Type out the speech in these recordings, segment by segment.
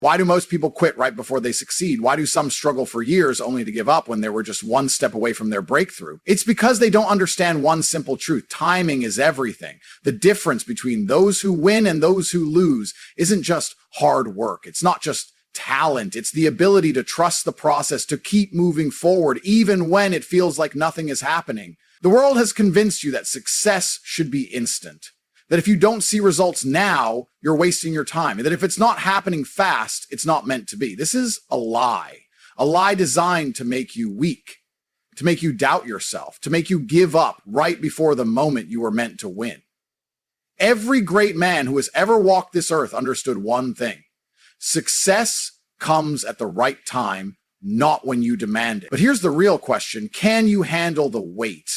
Why do most people quit right before they succeed? Why do some struggle for years only to give up when they were just one step away from their breakthrough? It's because they don't understand one simple truth. Timing is everything. The difference between those who win and those who lose isn't just hard work. It's not just talent. It's the ability to trust the process, to keep moving forward, even when it feels like nothing is happening. The world has convinced you that success should be instant. That if you don't see results now, you're wasting your time. And that if it's not happening fast, it's not meant to be. This is a lie designed to make you weak, to make you doubt yourself, to make you give up right before the moment you were meant to win. Every great man who has ever walked this earth understood one thing. Success comes at the right time, not when you demand it. But here's the real question. Can you handle the weight?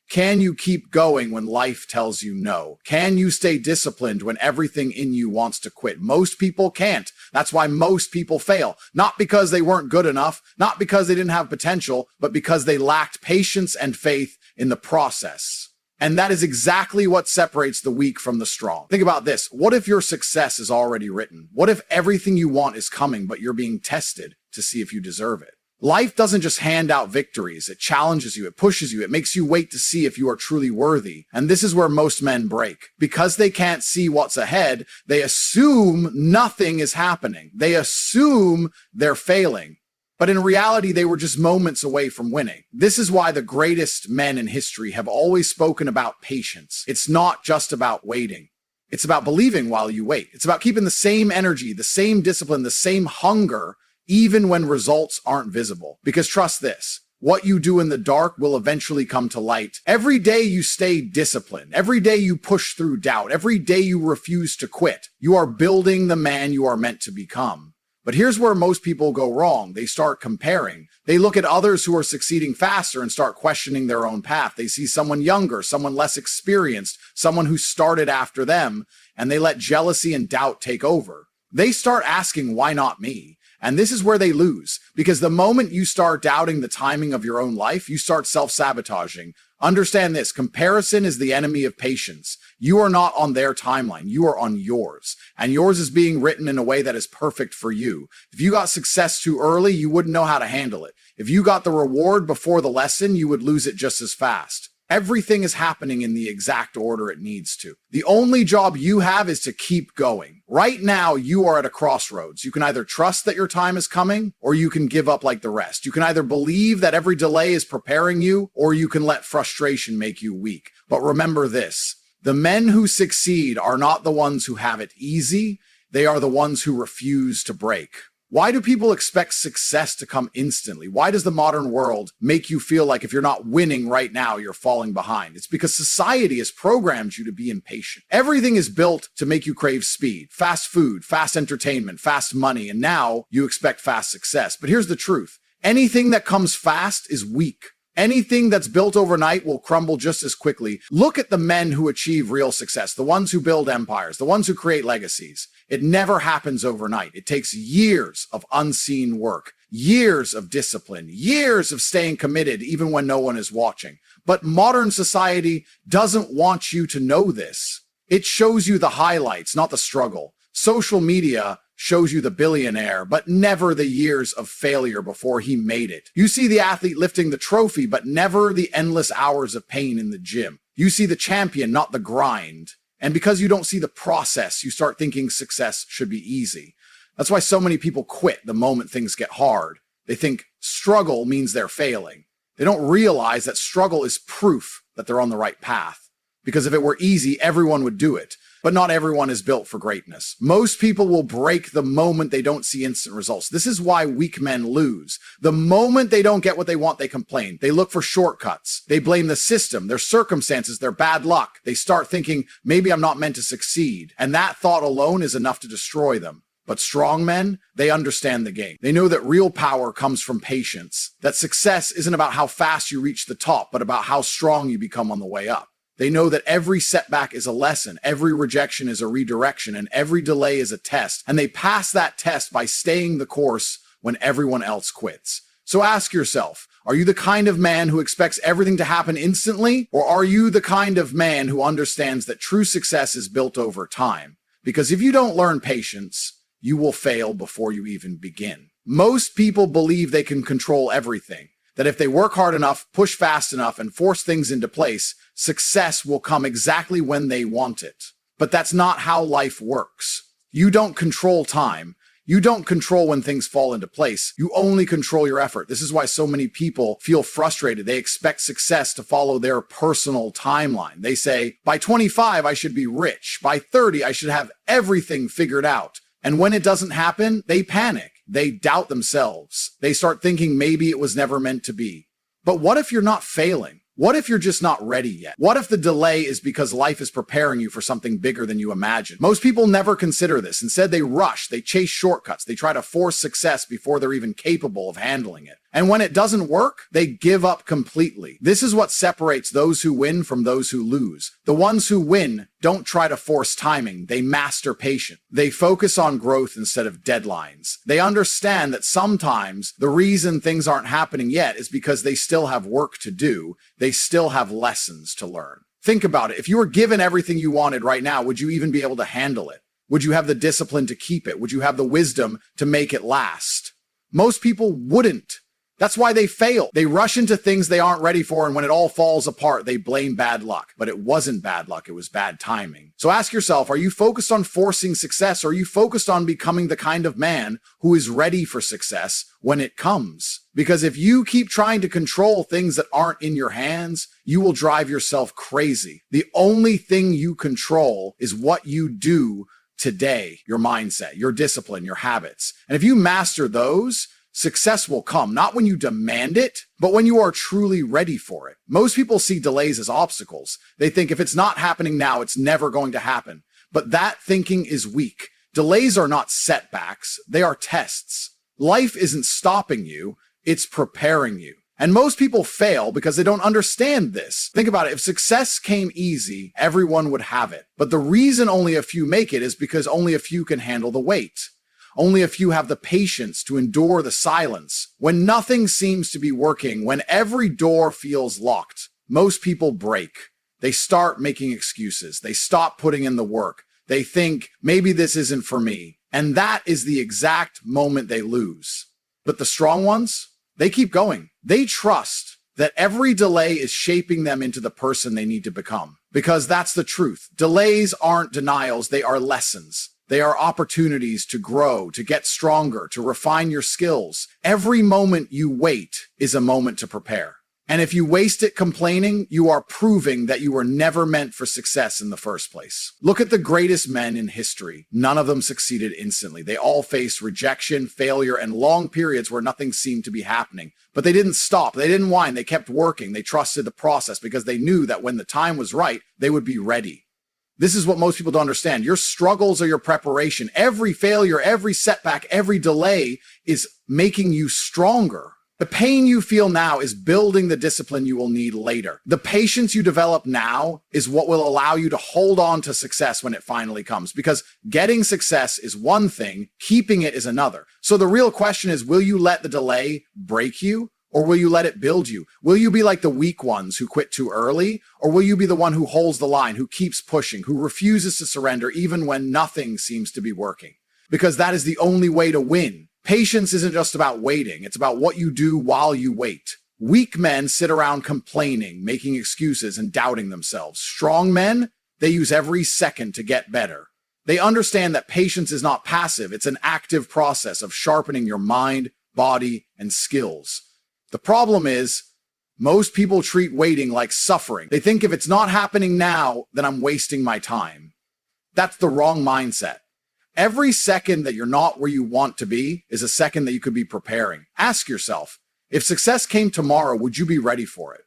Can you keep going when life tells you no? Can you stay disciplined when everything in you wants to quit? Most people can't. That's why most people fail. Not because they weren't good enough, not because they didn't have potential, but because they lacked patience and faith in the process. And that is exactly what separates the weak from the strong. Think about this. What if your success is already written? What if everything you want is coming, but you're being tested to see if you deserve it? Life doesn't just hand out victories. It challenges you. It pushes you. It makes you wait to see if you are truly worthy. And this is where most men break. Because they can't see what's ahead, they assume nothing is happening. They assume they're failing. But in reality, they were just moments away from winning. This is why the greatest men in history have always spoken about patience. It's not just about waiting. It's about believing while you wait. It's about keeping the same energy, the same discipline, the same hunger, even when results aren't visible. Because trust this, what you do in the dark will eventually come to light. Every day you stay disciplined, every day you push through doubt, every day you refuse to quit, you are building the man you are meant to become. But here's where most people go wrong. They start comparing. They look at others who are succeeding faster and start questioning their own path. They see someone younger, someone less experienced, someone who started after them, and they let jealousy and doubt take over. They start asking, why not me? And this is where they lose, because the moment you start doubting the timing of your own life, you start self-sabotaging. Understand this, comparison is the enemy of patience. You are not on their timeline, you are on yours. And yours is being written in a way that is perfect for you. If you got success too early, you wouldn't know how to handle it. If you got the reward before the lesson, you would lose it just as fast. Everything is happening in the exact order it needs to. The only job you have is to keep going. Right now, you are at a crossroads. You can either trust that your time is coming, or you can give up like the rest. You can either believe that every delay is preparing you, or you can let frustration make you weak. But remember this, the men who succeed are not the ones who have it easy. They are the ones who refuse to break. Why do people expect success to come instantly? Why does the modern world make you feel like if you're not winning right now, you're falling behind? It's because society has programmed you to be impatient. Everything is built to make you crave speed, fast food, fast entertainment, fast money, and now you expect fast success. But here's the truth. Anything that comes fast is weak. Anything that's built overnight will crumble just as quickly. Look at the men who achieve real success, the ones who build empires, the ones who create legacies. It never happens overnight. It takes years of unseen work, years of discipline, years of staying committed even when no one is watching. But modern society doesn't want you to know this. It shows you the highlights, not the struggle. Social media shows you the billionaire, but never the years of failure before he made it. You see the athlete lifting the trophy, but never the endless hours of pain in the gym. You see the champion, not the grind. And because you don't see the process, you start thinking success should be easy. That's why so many people quit the moment things get hard. They think struggle means they're failing. They don't realize that struggle is proof that they're on the right path. Because if it were easy, everyone would do it. But not everyone is built for greatness. Most people will break the moment they don't see instant results. This is why weak men lose. The moment they don't get what they want, they complain. They look for shortcuts. They blame the system, their circumstances, their bad luck. They start thinking, maybe I'm not meant to succeed. And that thought alone is enough to destroy them. But strong men, they understand the game. They know that real power comes from patience. That success isn't about how fast you reach the top, but about how strong you become on the way up. They know that every setback is a lesson, every rejection is a redirection, and every delay is a test. And they pass that test by staying the course when everyone else quits. So ask yourself, are you the kind of man who expects everything to happen instantly? Or are you the kind of man who understands that true success is built over time? Because if you don't learn patience, you will fail before you even begin. Most people believe they can control everything, that if they work hard enough, push fast enough, and force things into place, success will come exactly when they want it. But that's not how life works. You don't control time. You don't control when things fall into place. You only control your effort. This is why so many people feel frustrated. They expect success to follow their personal timeline. They say, by 25, I should be rich. By 30, I should have everything figured out. And when it doesn't happen, they panic. They doubt themselves. They start thinking maybe it was never meant to be. But what if you're not failing? What if you're just not ready yet? What if the delay is because life is preparing you for something bigger than you imagined? Most people never consider this. Instead, they rush, they chase shortcuts, they try to force success before they're even capable of handling it. And when it doesn't work, they give up completely. This is what separates those who win from those who lose. The ones who win don't try to force timing. They master patience. They focus on growth instead of deadlines. They understand that sometimes the reason things aren't happening yet is because they still have work to do. They still have lessons to learn. Think about it. If you were given everything you wanted right now, would you even be able to handle it? Would you have the discipline to keep it? Would you have the wisdom to make it last? Most people wouldn't. That's why they fail. They rush into things they aren't ready for, and when it all falls apart, they blame bad luck. But it wasn't bad luck, it was bad timing. So ask yourself, are you focused on forcing success, or are you focused on becoming the kind of man who is ready for success when it comes? Because if you keep trying to control things that aren't in your hands, you will drive yourself crazy. The only thing you control is what you do today, your mindset, your discipline, your habits. And if you master those, success will come, not when you demand it, but when you are truly ready for it. Most people see delays as obstacles. They think if it's not happening now, it's never going to happen. But that thinking is weak. Delays are not setbacks, they are tests. Life isn't stopping you, it's preparing you. And most people fail because they don't understand this. Think about it. If success came easy, everyone would have it. But the reason only a few make it is because only a few can handle the weight. Only a few have the patience to endure the silence. When nothing seems to be working, when every door feels locked, most people break. They start making excuses. They stop putting in the work. They think, maybe this isn't for me. And that is the exact moment they lose. But the strong ones, they keep going. They trust that every delay is shaping them into the person they need to become. Because that's the truth. Delays aren't denials, they are lessons. They are opportunities to grow, to get stronger, to refine your skills. Every moment you wait is a moment to prepare. And if you waste it complaining, you are proving that you were never meant for success in the first place. Look at the greatest men in history. None of them succeeded instantly. They all faced rejection, failure, and long periods where nothing seemed to be happening. But they didn't stop. They didn't whine. They kept working. They trusted the process because they knew that when the time was right, they would be ready. This is what most people don't understand. Your struggles are your preparation. Every failure, every setback, every delay is making you stronger. The pain you feel now is building the discipline you will need later. The patience you develop now is what will allow you to hold on to success when it finally comes. Because getting success is one thing, keeping it is another. So the real question is, will you let the delay break you? Or will you let it build you? Will you be like the weak ones who quit too early? Or will you be the one who holds the line, who keeps pushing, who refuses to surrender even when nothing seems to be working? Because that is the only way to win. Patience isn't just about waiting. It's about what you do while you wait. Weak men sit around complaining, making excuses, and doubting themselves. Strong men, they use every second to get better. They understand that patience is not passive. It's an active process of sharpening your mind, body, and skills. The problem is, most people treat waiting like suffering. They think if it's not happening now, then I'm wasting my time. That's the wrong mindset. Every second that you're not where you want to be is a second that you could be preparing. Ask yourself, if success came tomorrow, would you be ready for it?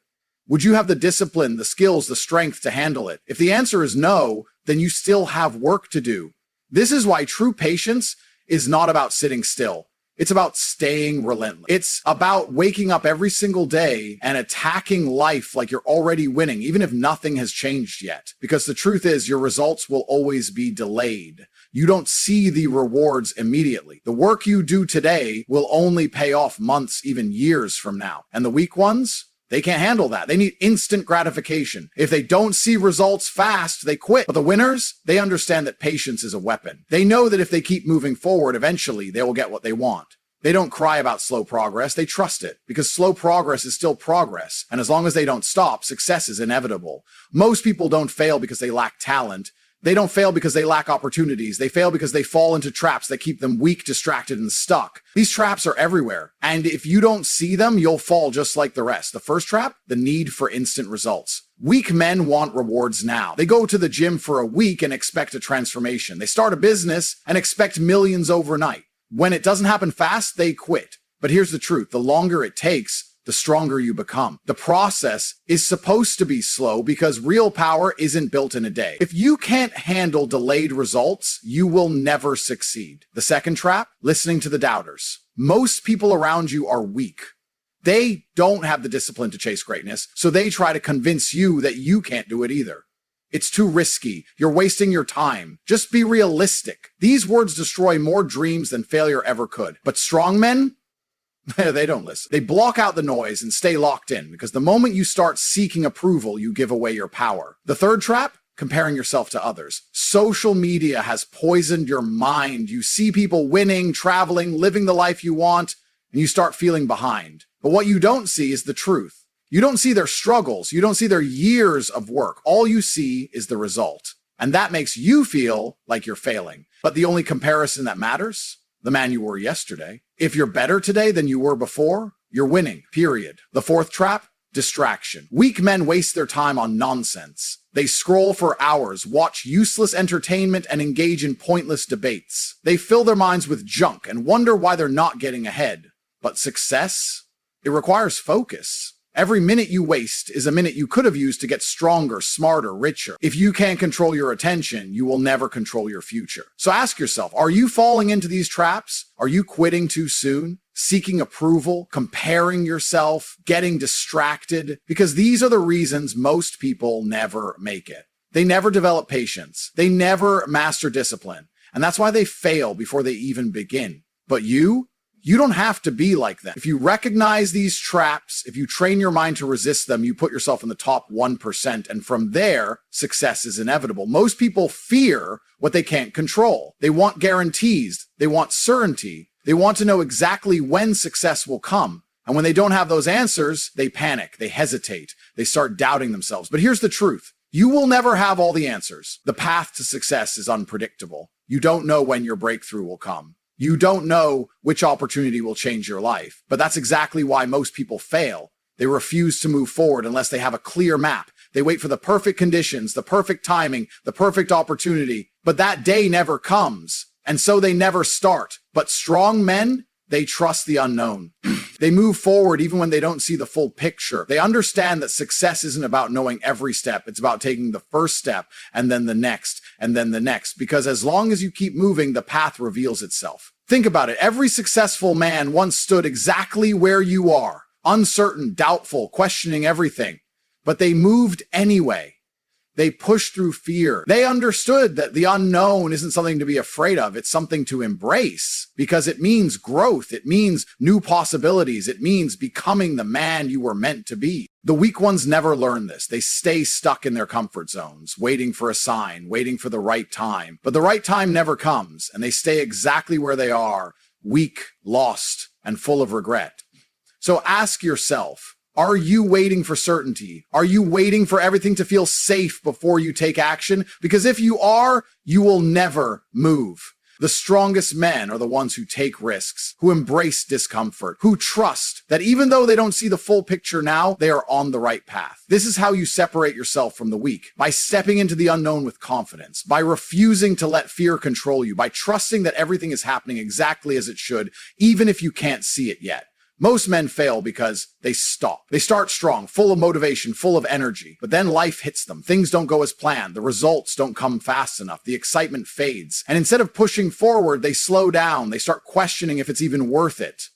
Would you have the discipline, the skills, the strength to handle it? If the answer is no, then you still have work to do. This is why true patience is not about sitting still. It's about staying relentless. It's about waking up every single day and attacking life like you're already winning, even if nothing has changed yet. Because the truth is, your results will always be delayed. You don't see the rewards immediately. The work you do today will only pay off months, even years from now. And the weak ones? They can't handle that. They need instant gratification. If they don't see results fast, they quit. But the winners, they understand that patience is a weapon. They know that if they keep moving forward, eventually they will get what they want. They don't cry about slow progress. They trust it because slow progress is still progress. And as long as they don't stop, success is inevitable. Most people don't fail because they lack talent. They don't fail because they lack opportunities. They fail because they fall into traps that keep them weak, distracted, and stuck. These traps are everywhere. And if you don't see them, you'll fall just like the rest. The first trap, the need for instant results. Weak men want rewards now. They go to the gym for a week and expect a transformation. They start a business and expect millions overnight. When it doesn't happen fast, they quit. But here's the truth. The longer it takes, the stronger you become. The process is supposed to be slow because real power isn't built in a day. If you can't handle delayed results, you will never succeed. The second trap, listening to the doubters. Most people around you are weak. They don't have the discipline to chase greatness, so they try to convince you that you can't do it either. It's too risky. You're wasting your time. Just be realistic. These words destroy more dreams than failure ever could. But strong men, they don't listen. They block out the noise and stay locked in because the moment you start seeking approval, you give away your power. The third trap, comparing yourself to others. Social media has poisoned your mind. You see people winning, traveling, living the life you want, and you start feeling behind. But what you don't see is the truth. You don't see their struggles. You don't see their years of work. All you see is the result. And that makes you feel like you're failing. But the only comparison that matters, the man you were yesterday. If you're better today than you were before, you're winning, period. The fourth trap, distraction. Weak men waste their time on nonsense. They scroll for hours, watch useless entertainment, and engage in pointless debates. They fill their minds with junk and wonder why they're not getting ahead. But success? It requires focus. Every minute you waste is a minute you could have used to get stronger, smarter, richer. If you can't control your attention, you will never control your future. So ask yourself, are you falling into these traps? Are you quitting too soon? Seeking approval, comparing yourself, getting distracted? Because these are the reasons most people never make it. They never develop patience. They never master discipline. And that's why they fail before they even begin. But you don't have to be like them. If you recognize these traps, if you train your mind to resist them, you put yourself in the top 1%. And from there, success is inevitable. Most people fear what they can't control. They want guarantees. They want certainty. They want to know exactly when success will come. And when they don't have those answers, they panic. They hesitate. They start doubting themselves. But here's the truth. You will never have all the answers. The path to success is unpredictable. You don't know when your breakthrough will come. You don't know which opportunity will change your life. But that's exactly why most people fail. They refuse to move forward unless they have a clear map. They wait for the perfect conditions, the perfect timing, the perfect opportunity. But that day never comes. And so they never start. But strong men, they trust the unknown. They move forward even when they don't see the full picture. They understand that success isn't about knowing every step. It's about taking the first step and then the next and then the next. Because as long as you keep moving, the path reveals itself. Think about it. Every successful man once stood exactly where you are, uncertain, doubtful, questioning everything. But they moved anyway. They pushed through fear. They understood that the unknown isn't something to be afraid of. It's something to embrace because it means growth. It means new possibilities. It means becoming the man you were meant to be. The weak ones never learn this. They stay stuck in their comfort zones, waiting for a sign, waiting for the right time. But the right time never comes, and they stay exactly where they are, weak, lost, and full of regret. So ask yourself, are you waiting for certainty? Are you waiting for everything to feel safe before you take action? Because if you are, you will never move. The strongest men are the ones who take risks, who embrace discomfort, who trust that even though they don't see the full picture now, they are on the right path. This is how you separate yourself from the weak, by stepping into the unknown with confidence, by refusing to let fear control you, by trusting that everything is happening exactly as it should, even if you can't see it yet. Most men fail because they stop. They start strong, full of motivation, full of energy, but then life hits them. Things don't go as planned. The results don't come fast enough. The excitement fades. And instead of pushing forward, they slow down. They start questioning if it's even worth it.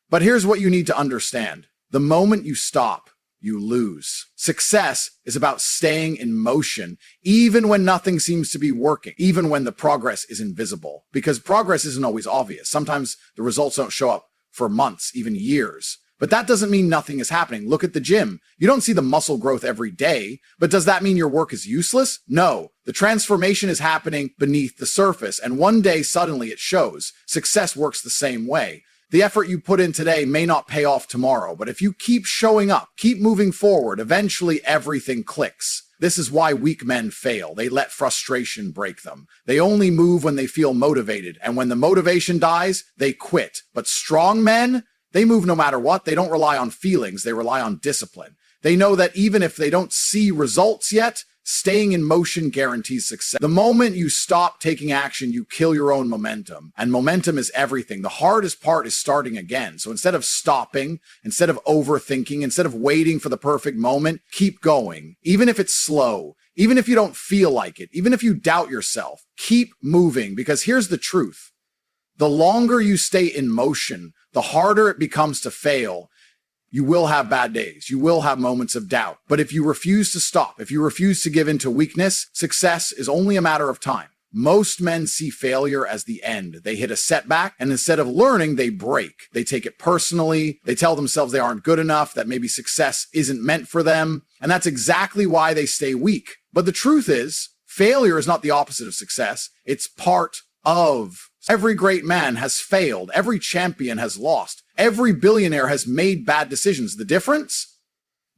But here's what you need to understand. The moment you stop, you lose. Success is about staying in motion, even when nothing seems to be working, even when the progress is invisible. Because progress isn't always obvious. Sometimes the results don't show up for months, even years. But that doesn't mean nothing is happening. Look at the gym. You don't see the muscle growth every day, but does that mean your work is useless? No. The transformation is happening beneath the surface, and one day suddenly it shows. Success works the same way. The effort you put in today may not pay off tomorrow, but if you keep showing up, keep moving forward, eventually everything clicks. This is why weak men fail. They let frustration break them. They only move when they feel motivated, and when the motivation dies, they quit. But strong men, they move no matter what. They don't rely on feelings. They rely on discipline. They know that even if they don't see results yet, staying in motion guarantees success. The moment you stop taking action, you kill your own momentum. And momentum is everything. The hardest part is starting again. So instead of stopping, instead of overthinking, instead of waiting for the perfect moment, keep going. Even if it's slow, even if you don't feel like it, even if you doubt yourself, keep moving. Because here's the truth. The longer you stay in motion, the harder it becomes to fail. You will have bad days. You will have moments of doubt. But if you refuse to stop, if you refuse to give in to weakness, success is only a matter of time. Most men see failure as the end. They hit a setback, and instead of learning, they break. They take it personally. They tell themselves they aren't good enough, that maybe success isn't meant for them. And that's exactly why they stay weak. But the truth is, failure is not the opposite of success. It's part of. Every great man has failed. Every champion has lost. Every billionaire has made bad decisions. The difference?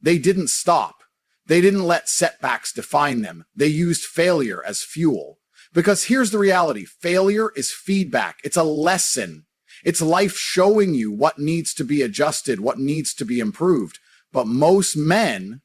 They didn't stop. They didn't let setbacks define them. They used failure as fuel. Because here's the reality. Failure is feedback. It's a lesson. It's life showing you what needs to be adjusted, what needs to be improved. But most men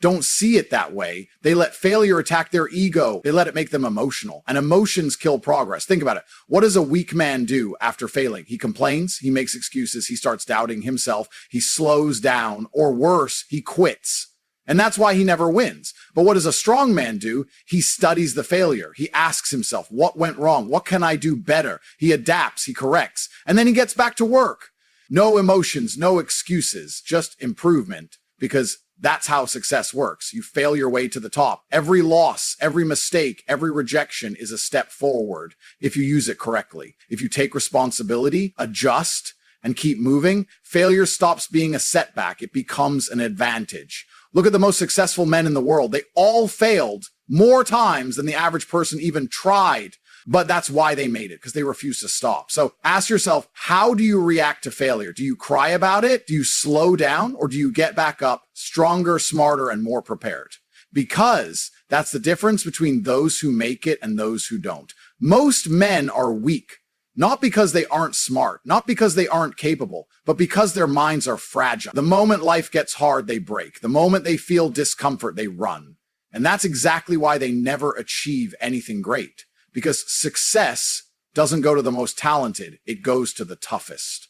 don't see it that way. They let failure attack their ego. They let it make them emotional. And emotions kill progress. Think about it. What does a weak man do after failing? He complains. He makes excuses. He starts doubting himself. He slows down. Or worse, he quits. And that's why he never wins. But what does a strong man do? He studies the failure. He asks himself, what went wrong? What can I do better? He adapts. He corrects. And then he gets back to work. No emotions, no excuses, just improvement. Because that's how success works. You fail your way to the top. Every loss, every mistake, every rejection is a step forward if you use it correctly. If you take responsibility, adjust, and keep moving, failure stops being a setback. It becomes an advantage. Look at the most successful men in the world. They all failed more times than the average person even tried. But that's why they made it, because they refused to stop. So ask yourself, how do you react to failure? Do you cry about it? Do you slow down? Or do you get back up stronger, smarter, and more prepared? Because that's the difference between those who make it and those who don't. Most men are weak, not because they aren't smart, not because they aren't capable, but because their minds are fragile. The moment life gets hard, they break. The moment they feel discomfort, they run. And that's exactly why they never achieve anything great. Because success doesn't go to the most talented, it goes to the toughest.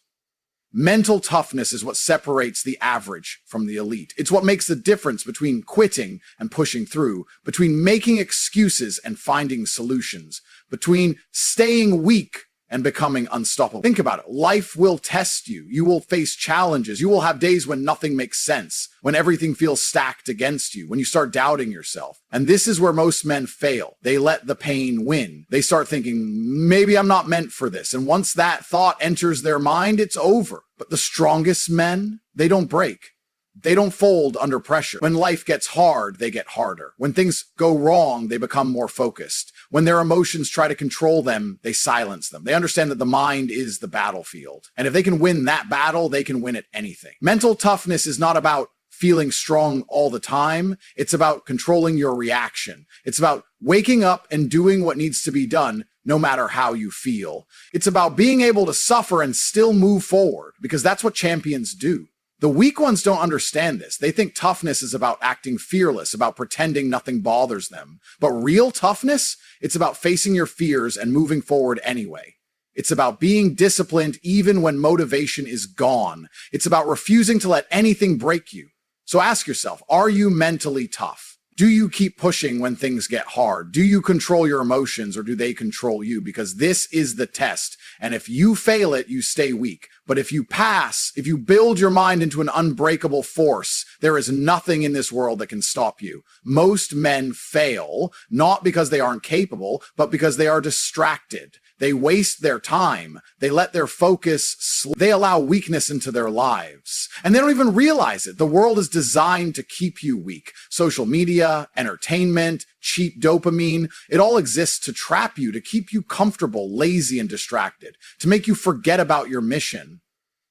Mental toughness is what separates the average from the elite. It's what makes the difference between quitting and pushing through, between making excuses and finding solutions, between staying weak and becoming unstoppable. Think about it. Life will test you. You will face challenges. You will have days when nothing makes sense, when everything feels stacked against you, when you start doubting yourself. And this is where most men fail. They let the pain win. They start thinking, maybe I'm not meant for this. And once that thought enters their mind, it's over. But the strongest men, they don't break. They don't fold under pressure. When life gets hard, they get harder. When things go wrong, they become more focused. When their emotions try to control them, they silence them. They understand that the mind is the battlefield. And if they can win that battle, they can win at anything. Mental toughness is not about feeling strong all the time. It's about controlling your reaction. It's about waking up and doing what needs to be done, no matter how you feel. It's about being able to suffer and still move forward, because that's what champions do. The weak ones don't understand this. They think toughness is about acting fearless, about pretending nothing bothers them. But real toughness, it's about facing your fears and moving forward anyway. It's about being disciplined even when motivation is gone. It's about refusing to let anything break you. So ask yourself, are you mentally tough? Do you keep pushing when things get hard? Do you control your emotions, or do they control you? Because this is the test. And if you fail it, you stay weak. But if you pass, if you build your mind into an unbreakable force, there is nothing in this world that can stop you. Most men fail, not because they aren't capable, but because they are distracted. They waste their time. They let their focus they allow weakness into their lives. And they don't even realize it. The world is designed to keep you weak. Social media, entertainment, cheap dopamine, it all exists to trap you, to keep you comfortable, lazy, and distracted, to make you forget about your mission.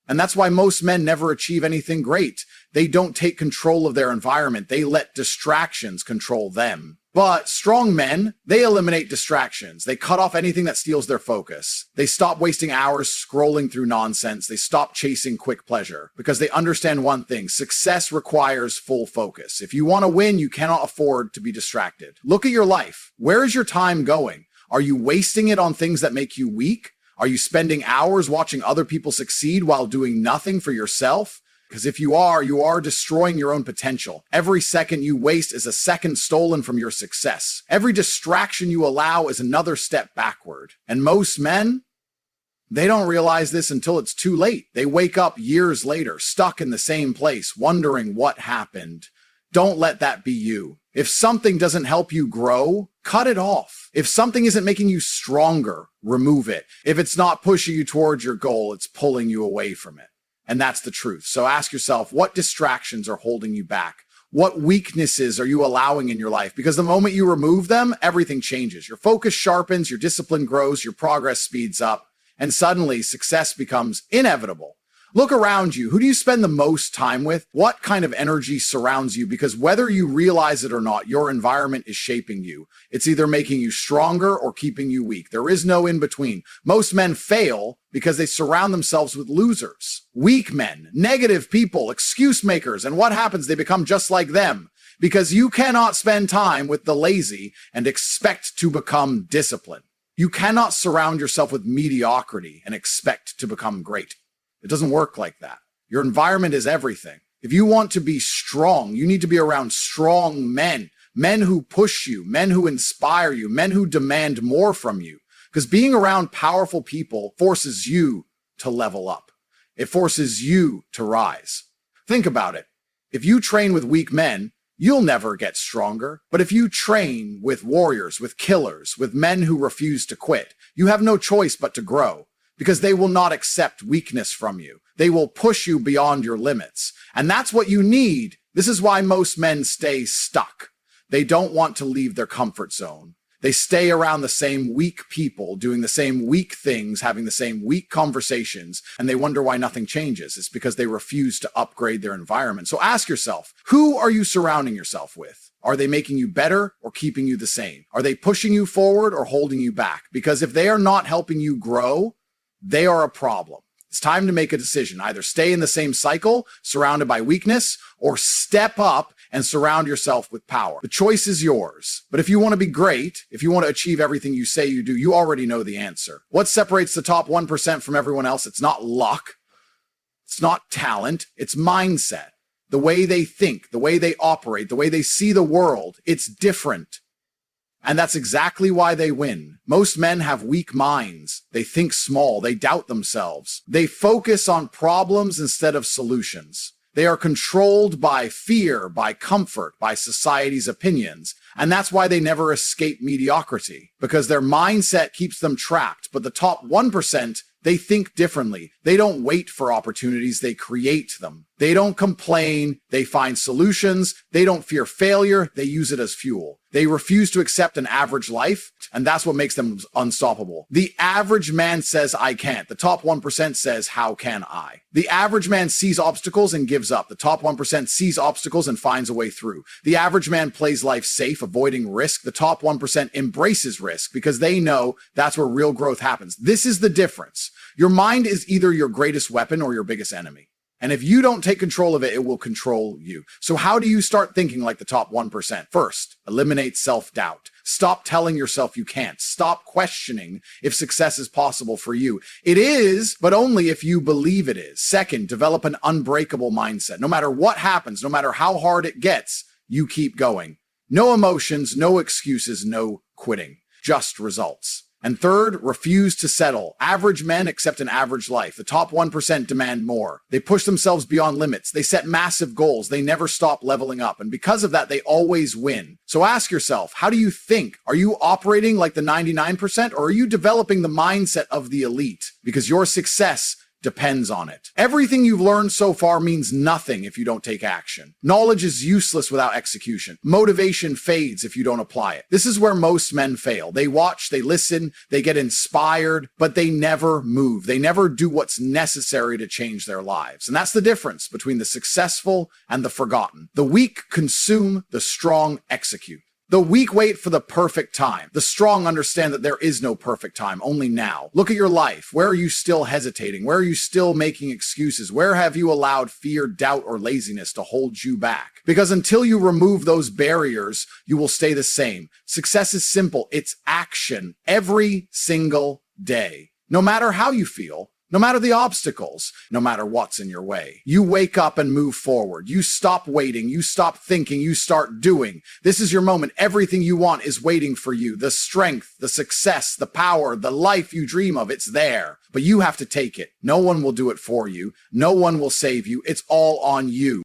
And that's why most men never achieve anything great. They don't take control of their environment. They let distractions control them. But strong men, they eliminate distractions. They cut off anything that steals their focus. They stop wasting hours scrolling through nonsense. They stop chasing quick pleasure because they understand one thing: success requires full focus. If you want to win, you cannot afford to be distracted. Look at your life. Where is your time going? Are you wasting it on things that make you weak? Are you spending hours watching other people succeed while doing nothing for yourself? Because if you are destroying your own potential. Every second you waste is a second stolen from your success. Every distraction you allow is another step backward. And most men, they don't realize this until it's too late. They wake up years later, stuck in the same place, wondering what happened. Don't let that be you. If something doesn't help you grow, cut it off. If something isn't making you stronger, remove it. If it's not pushing you towards your goal, it's pulling you away from it. And that's the truth. So ask yourself, what distractions are holding you back? What weaknesses are you allowing in your life? Because the moment you remove them, everything changes. Your focus sharpens, your discipline grows, your progress speeds up, and suddenly success becomes inevitable. Look around you. Who do you spend the most time with? What kind of energy surrounds you? Because whether you realize it or not, your environment is shaping you. It's either making you stronger or keeping you weak. There is no in between. Most men fail because they surround themselves with losers, weak men, negative people, excuse makers. And what happens? They become just like them. Because you cannot spend time with the lazy and expect to become disciplined. You cannot surround yourself with mediocrity and expect to become great. It doesn't work like that. Your environment is everything. If you want to be strong, you need to be around strong men, men who push you, men who inspire you, men who demand more from you. Because being around powerful people forces you to level up. It forces you to rise. Think about it. If you train with weak men, you'll never get stronger. But if you train with warriors, with killers, with men who refuse to quit, you have no choice but to grow. Because they will not accept weakness from you. They will push you beyond your limits. And that's what you need. This is why most men stay stuck. They don't want to leave their comfort zone. They stay around the same weak people, doing the same weak things, having the same weak conversations, and they wonder why nothing changes. It's because they refuse to upgrade their environment. So ask yourself, who are you surrounding yourself with? Are they making you better or keeping you the same? Are they pushing you forward or holding you back? Because if they are not helping you grow, they are a problem. It's time to make a decision. Either stay in the same cycle, surrounded by weakness, or step up and surround yourself with power. The choice is yours. But if you want to be great, if you want to achieve everything you say you do, you already know the answer. What separates the top 1% from everyone else? It's not luck. It's not talent. It's mindset. The way they think, the way they operate, the way they see the world. It's different. And that's exactly why they win. Most men have weak minds. They think small. They doubt themselves. They focus on problems instead of solutions. They are controlled by fear, by comfort, by society's opinions. And that's why they never escape mediocrity, because their mindset keeps them trapped. But the top 1%, they think differently. They don't wait for opportunities. They create them. They don't complain. They find solutions. They don't fear failure. They use it as fuel. They refuse to accept an average life, and that's what makes them unstoppable. The average man says, I can't. The top 1% says, how can I? The average man sees obstacles and gives up. The top 1% sees obstacles and finds a way through. The average man plays life safe, avoiding risk. The top 1% embraces risk because they know that's where real growth happens. This is the difference. Your mind is either your greatest weapon or your biggest enemy. And if you don't take control of it, it will control you. So how do you start thinking like the top 1%? First, eliminate self-doubt. Stop telling yourself you can't. Stop questioning if success is possible for you. It is, but only if you believe it is. Second, develop an unbreakable mindset. No matter what happens, no matter how hard it gets, you keep going. No emotions, no excuses, no quitting. Just results. And third, refuse to settle. Average men accept an average life. The top 1% demand more. They push themselves beyond limits. They set massive goals. They never stop leveling up. And because of that, they always win. So ask yourself, how do you think? Are you operating like the 99% or are you developing the mindset of the elite? Because your success depends on it. Everything you've learned so far means nothing if you don't take action. Knowledge is useless without execution. Motivation fades if you don't apply it. This is where most men fail. They watch, they listen, they get inspired, but they never move. They never do what's necessary to change their lives. And that's the difference between the successful and the forgotten. The weak consume, the strong execute. The weak wait for the perfect time. The strong understand that there is no perfect time, only now. Look at your life. Where are you still hesitating? Where are you still making excuses? Where have you allowed fear, doubt, or laziness to hold you back? Because until you remove those barriers, you will stay the same. Success is simple. It's action every single day. No matter how you feel, no matter the obstacles, no matter what's in your way. You wake up and move forward. You stop waiting. You stop thinking. You start doing. This is your moment. Everything you want is waiting for you. The strength, the success, the power, the life you dream of, it's there. But you have to take it. No one will do it for you. No one will save you. It's all on you.